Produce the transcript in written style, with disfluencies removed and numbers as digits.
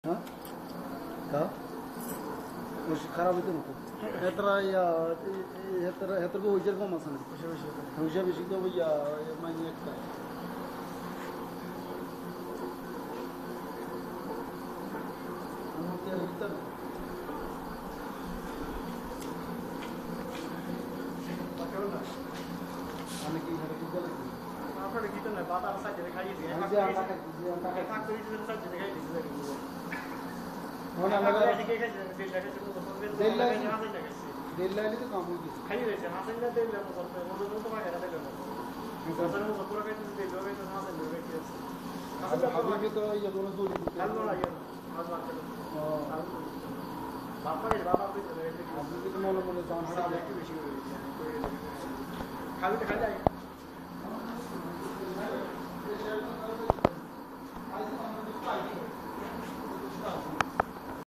हाँ का مش خراب يتمكن هترى يا هترى هو يجرب ما صنع هو جاب شيء ده ويا ما يكتر أنا كده يكتر أنا كي هذا كده আপনারা কি না বাবা সাইডে খাইয়ে দিয়ে আমি আমরা ফাঁক করে দিলে সাইডে খাইয়ে দিলে होना लगा ऐसे कैसे दिल लगे तो दिल लगे तो काम हो गया खाइए वैसे हाथ से दिल लगे तो वो तो मार रहा था फसल में पूरा कहते थे दिल लगे तो हाथ से लगे कैसे अभी भी तो ये दोनों दूर कल नो लगे आज बात करो बाबा भी तो अभी भी तो मोनो मोनो जान साथ में भी खाली खाली